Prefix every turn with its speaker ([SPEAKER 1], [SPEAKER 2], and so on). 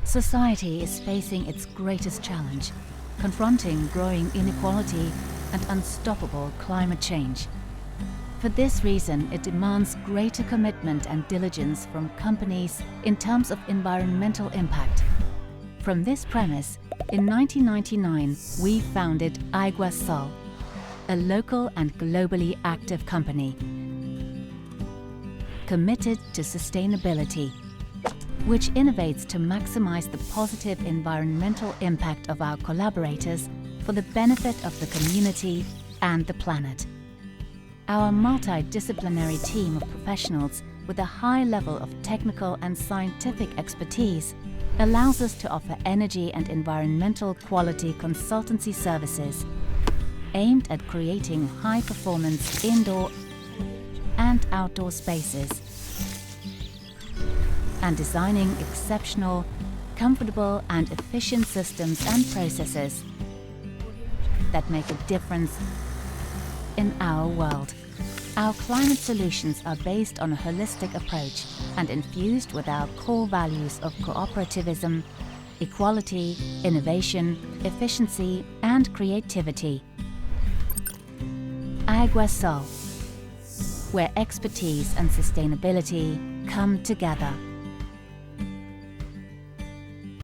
[SPEAKER 1] Society is facing its greatest challenge, confronting growing inequality and unstoppable climate change. For this reason, it demands greater commitment and diligence from companies in terms of environmental impact. From this premise, in 1999, we founded Aiguasol, a local and globally active company committed to sustainability, which innovates to maximize the positive environmental impact of our collaborators for the benefit of the community and the planet. Our multidisciplinary team of professionals with a high level of technical and scientific expertise allows us to offer energy and environmental quality consultancy services aimed at creating high-performance indoor and outdoor spaces and designing exceptional, comfortable and efficient systems and processes that make a difference in our world. Our climate solutions are based on a holistic approach and infused with our core values of cooperativism, equality, innovation, efficiency and creativity. Aiguasol, where expertise and sustainability come together.